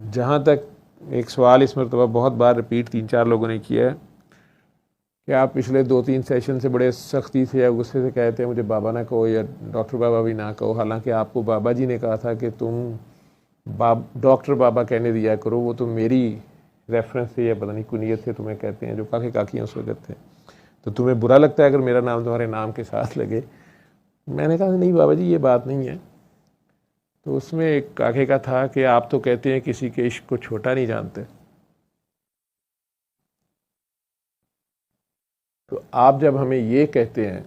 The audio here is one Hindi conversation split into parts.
जहाँ तक एक सवाल इस मरतबा बहुत बार रिपीट 3-4 लोगों ने किया है कि आप पिछले 2-3 सेशन से बड़े सख्ती से या गुस्से से कहते हैं मुझे बाबा ना कहो या डॉक्टर बाबा भी ना कहो, हालांकि आपको बाबा जी ने कहा था कि तुम डॉक्टर बाबा कहने दिया करो, वो तो मेरी रेफरेंस से या पता नहीं कुनियत से तुम्हें कहते हैं, जो काके काकियाँ उस वक्त थे, तो तुम्हें बुरा लगता है अगर मेरा नाम तुम्हारे नाम के साथ लगे। मैंने कहा नहीं बाबा जी ये बात नहीं है। तो उसमें एक काके का था कि आप तो कहते हैं किसी के इश्क को छोटा नहीं जानते, तो आप जब हमें ये कहते हैं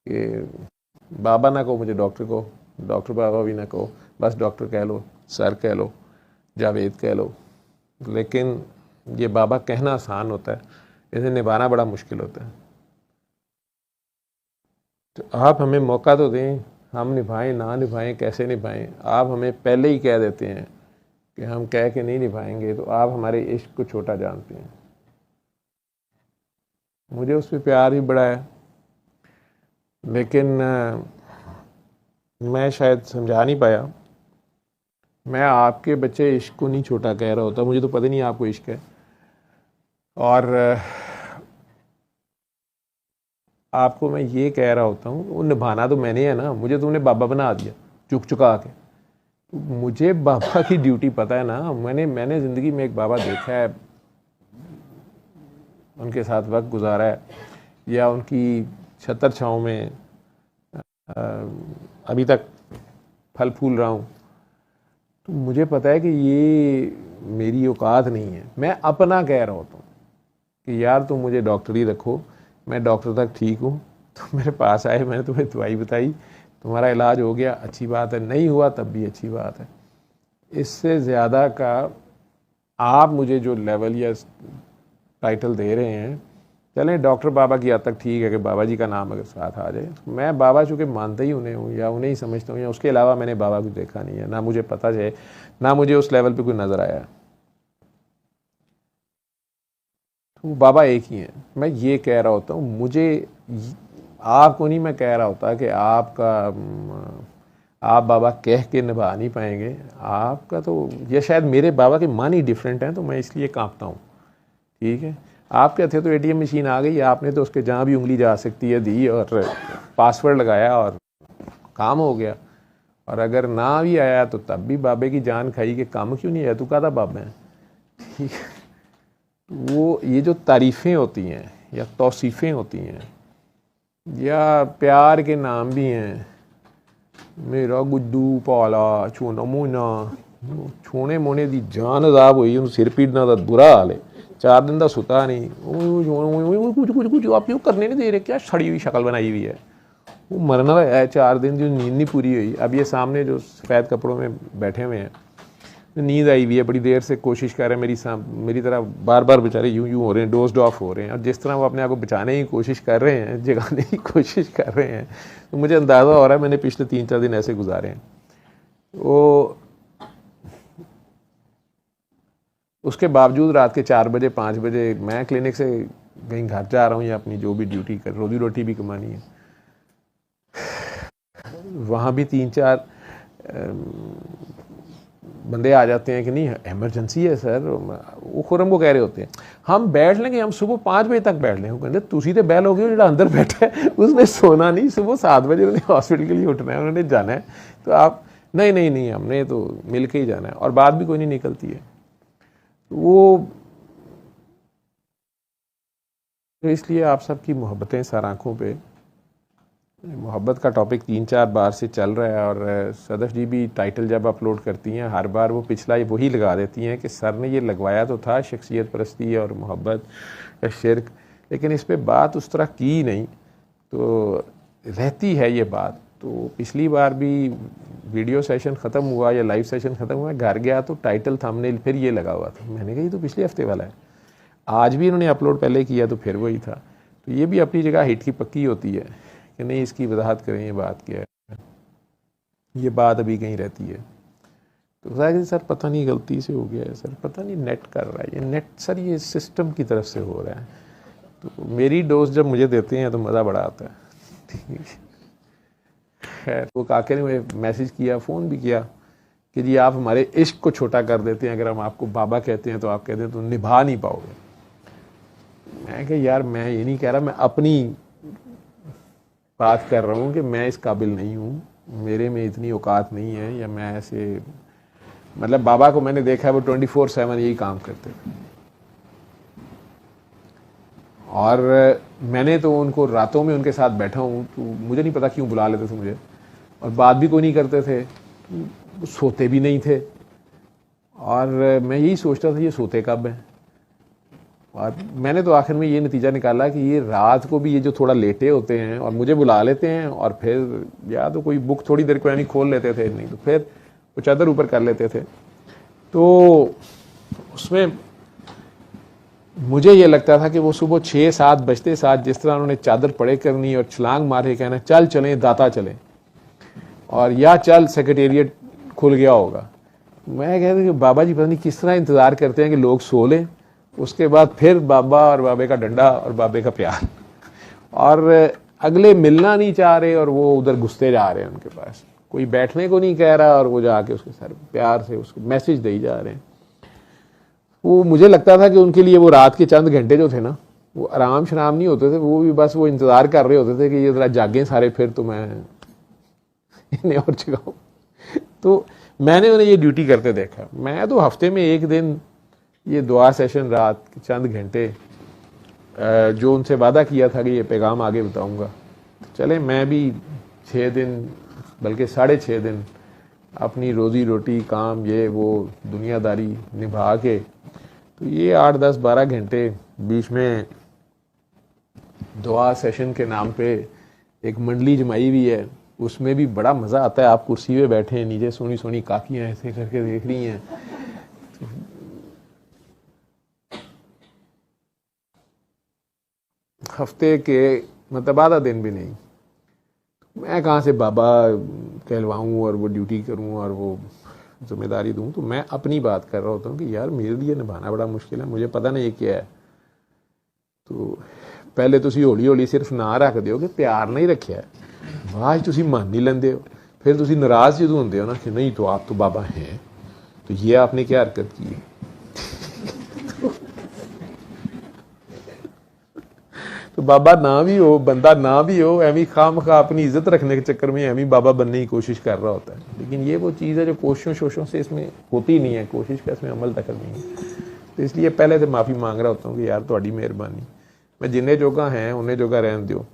कि बाबा ना कहो मुझे डॉक्टर को, डॉक्टर बाबा भी ना कहो, बस डॉक्टर कह लो, सर कह लो, जावेद कह लो, लेकिन ये बाबा कहना आसान होता है, इसे निभाना बड़ा मुश्किल होता है। तो आप हमें मौका तो दें, हम निभाएं ना निभाएं कैसे निभाएं। आप हमें पहले ही कह देते हैं कि हम कह के नहीं निभाएंगे, तो आप हमारे इश्क को छोटा जानते हैं। मुझे उस पर प्यार भी बड़ा है, लेकिन मैं शायद समझा नहीं पाया। मैं आपके बच्चे इश्क को नहीं छोटा कह रहा होता, मुझे तो पता नहीं आपको इश्क है, और आपको मैं ये कह रहा होता हूँ वो निभाना तो मैंने है ना, मुझे तुमने बाबा बना दिया चुक चुका के। मुझे बाबा की ड्यूटी पता है ना, मैंने ज़िंदगी में एक बाबा देखा है, उनके साथ वक्त गुजारा है, या उनकी छतर छाँव में अभी तक फल फूल रहा हूँ, तो मुझे पता है कि ये मेरी औकात नहीं है। मैं अपना कह रहा होता हूँ कि यार तुम मुझे डॉक्टर ही रखो, मैं डॉक्टर तक ठीक हूँ, तो मेरे पास आए, मैंने तुम्हें दवाई बताई, तुम्हारा इलाज हो गया, अच्छी बात है, नहीं हुआ तब भी अच्छी बात है। इससे ज़्यादा का आप मुझे जो लेवल या टाइटल दे रहे हैं, चलें डॉक्टर बाबा की हद तक ठीक है कि बाबा जी का नाम अगर साथ आ जाए, मैं बाबा चूँकि मानता ही उन्हें हूँ या उन्हें ही समझता हूँ, या उसके अलावा मैंने बाबा को देखा नहीं है, ना मुझे पता है, ना मुझे उस लेवल पे कोई नज़र आया। तो बाबा एक ही हैं। मैं ये कह रहा होता हूँ, मुझे आपको नहीं मैं कह रहा होता कि आप बाबा कह के निभा नहीं पाएंगे, आपका तो, ये शायद मेरे बाबा के मान ही डिफरेंट हैं, तो मैं इसलिए कांपता हूँ। ठीक है, आप क्या थे तो एटीएम मशीन आ गई, आपने तो उसके जहाँ भी उंगली जा सकती है दी और पासवर्ड लगाया और काम हो गया, और अगर ना भी आया तो तब भी बाबे की जान खाई कि काम क्यों नहीं आया, तू कहता बाबा है। ठीक है, वो ये जो तारीफ़ें होती हैं या तौसीफ़ें होती हैं या प्यार के नाम भी हैं, मेरा गुड्डू पाला छोना मोना, छोने मोने दी जान अजाब हुई, उन्हें सिर पीड़ना का बुरा हाल है, 4 दिन का सुता नहीं, कुछ आप यूँ करने नहीं दे रहे, क्या सड़ी हुई शक्ल बनाई हुई है, वो मरना है 4 दिन, जो नींद नहीं पूरी हुई। अब ये सामने जो सफ़ेद कपड़ों में बैठे हुए हैं, नींद आई हुई है, बड़ी देर से कोशिश कर रहे हैं मेरी तरह बार बार बेचारे यूं हो रहे हैं, डोज्ड ऑफ हो रहे हैं, और जिस तरह वो अपने आप को बचाने की कोशिश कर रहे हैं, जगाने की कोशिश कर रहे हैं, तो मुझे अंदाज़ा हो रहा है मैंने पिछले 3-4 दिन ऐसे गुजारे हैं। वो उसके बावजूद रात के 4 बजे 5 बजे मैं क्लिनिक से कहीं घर जा रहा हूँ या अपनी जो भी ड्यूटी कर, रोजी रोटी भी कमानी है, वहाँ भी 3-4 बंदे आ जाते हैं कि नहीं एमरजेंसी है सर, वो खुरम को कह रहे होते हैं हम बैठ लेंगे, हम सुबह 5 बजे तक बैठ लेंगे। वो कहते तुसी तो बैल हो गए, जो अंदर बैठा है उसने सोना नहीं, सुबह 7 बजे उन्होंने हॉस्पिटल के लिए उठना है, उन्होंने जाना है, तो आप नहीं हमने तो मिल के ही जाना है, और बात भी कोई नहीं निकलती है। वो तो इसलिए आप सबकी मोहब्बतें सर आँखों पे, मोहब्बत का टॉपिक 3-4 बार से चल रहा है, और सदफ जी भी टाइटल जब अपलोड करती हैं हर बार वो पिछला वही लगा देती हैं कि सर ने ये लगवाया तो था शख्सियत परस्ती और मोहब्बत या शिरक, लेकिन इस पर बात उस तरह की नहीं, तो रहती है ये बात। तो पिछली बार भी वीडियो सेशन ख़त्म हुआ या लाइव सेशन ख़त्म हुआ, घर गया तो टाइटल थंबनेल फिर ये लगा हुआ था, मैंने कहा ये तो पिछले हफ्ते वाला है। आज भी इन्होंने अपलोड पहले किया तो फिर वही था। तो ये भी अपनी जगह हिट की पक्की होती है कि नहीं इसकी वजाहत करें ये बात क्या है, ये बात अभी कहीं रहती है। तो कि सर पता नहीं गलती से हो गया है सर, पता नहीं नेट कर रहा है, ये नेट सर ये सिस्टम की तरफ से हो रहा है। तो मेरी डोज जब मुझे देते हैं तो मज़ा बड़ा आता है। खैर वो काके ने मुझे मैसेज किया, फ़ोन भी किया कि जी आप हमारे इश्क को छोटा कर देते हैं, अगर हम आपको बाबा कहते हैं तो आप कहते हैं तो निभा नहीं पाओगे। मैं कहा यार मैं ये नहीं कह रहा, मैं अपनी बात कर रहा हूँ कि मैं इस काबिल नहीं हूँ, मेरे में इतनी औकात नहीं है, या मैं ऐसे, मतलब बाबा को मैंने देखा है वो 24/7 यही काम करते थे, और मैंने तो उनको रातों में उनके साथ बैठा हूँ तो मुझे नहीं पता क्यों बुला लेते थे मुझे, और बात भी कोई नहीं करते थे, सोते भी नहीं थे, और मैं यही सोचता था ये सोते कब हैं। और मैंने तो आखिर में ये नतीजा निकाला कि ये रात को भी ये जो थोड़ा लेटे होते हैं और मुझे बुला लेते हैं, और फिर या तो कोई बुक थोड़ी देर को यानी खोल लेते थे, नहीं तो फिर वो चादर ऊपर कर लेते थे। तो उसमें मुझे ये लगता था कि वो सुबह 6-7 बजते साथ जिस तरह उन्होंने चादर पड़े करनी और छलांग मारे कहना चल चलें दाता चलें, और या चल सेक्रेटेरिएट खुल गया होगा। मैं कहता कि बाबा जी पता नहीं किस तरह इंतज़ार करते हैं कि लोग सो लें, उसके बाद फिर बाबा और बाबे का डंडा और बाबे का प्यार, और अगले मिलना नहीं चाह रहे और वो उधर घुसते जा रहे हैं, उनके पास कोई बैठने को नहीं कह रहा और वो जाके उसके सर प्यार से उसको मैसेज दे जा रहे हैं। वो मुझे लगता था कि उनके लिए वो रात के चंद घंटे जो थे ना, वो आराम शराम नहीं होते थे, वो भी बस वो इंतज़ार कर रहे होते थे कि ये ज़रा जागें सारे, फिर तो मैं इन्हें और जगाऊँ। तो मैंने उन्हें ये ड्यूटी करते देखा। मैं तो हफ्ते में एक दिन ये दुआ सेशन रात के चंद घंटे, जो उनसे वादा किया था कि ये पैगाम आगे बताऊंगा, तो चले मैं भी 6 दिन बल्कि 6.5 दिन अपनी रोज़ी रोटी काम ये वो दुनियादारी निभा के, तो ये 8-10-12 घंटे बीच में दुआ सेशन के नाम पे एक मंडली जमाई हुई है, उसमें भी बड़ा मज़ा आता है। आप कुर्सी पे बैठे हैं, नीचे सोनी सोनी काकियाँ ऐसे करके देख रही हैं, हफ्ते के मतलब आधा दिन भी नहीं, मैं कहाँ से बाबा कहलवाऊँ और वो ड्यूटी करूँ और वो जिम्मेदारी दूँ। तो मैं अपनी बात कर रहा होता हूँ कि यार मेरे लिए निभाना बड़ा मुश्किल है, मुझे पता नहीं ये क्या है। तो पहले तुसी हौली हौली सिर्फ ना रख दिओ कि प्यार नहीं रखा है, बाद तुसी मान नहीं लेंदे हो, फिर तुसी नाराज़ जो होंदे हो ना कि नहीं तो आप तो बाबा हैं, तो ये आपने क्या हरकत की है। तो बाबा ना भी हो, बंदा ना भी हो, एवं खाम खा अपनी इज्जत रखने के चक्कर में एवं बाबा बनने की कोशिश कर रहा होता है। लेकिन ये वो चीज़ है जो कोशिशों शोशों से इसमें होती नहीं है, कोशिश का इसमें अमल दखल नहीं है। तो इसलिए पहले से माफ़ी मांग रहा होता हूँ कि यार थोड़ी मेहरबानी, मैं जिन्हें जोगा हैं उन्हें जोगा रहन दो,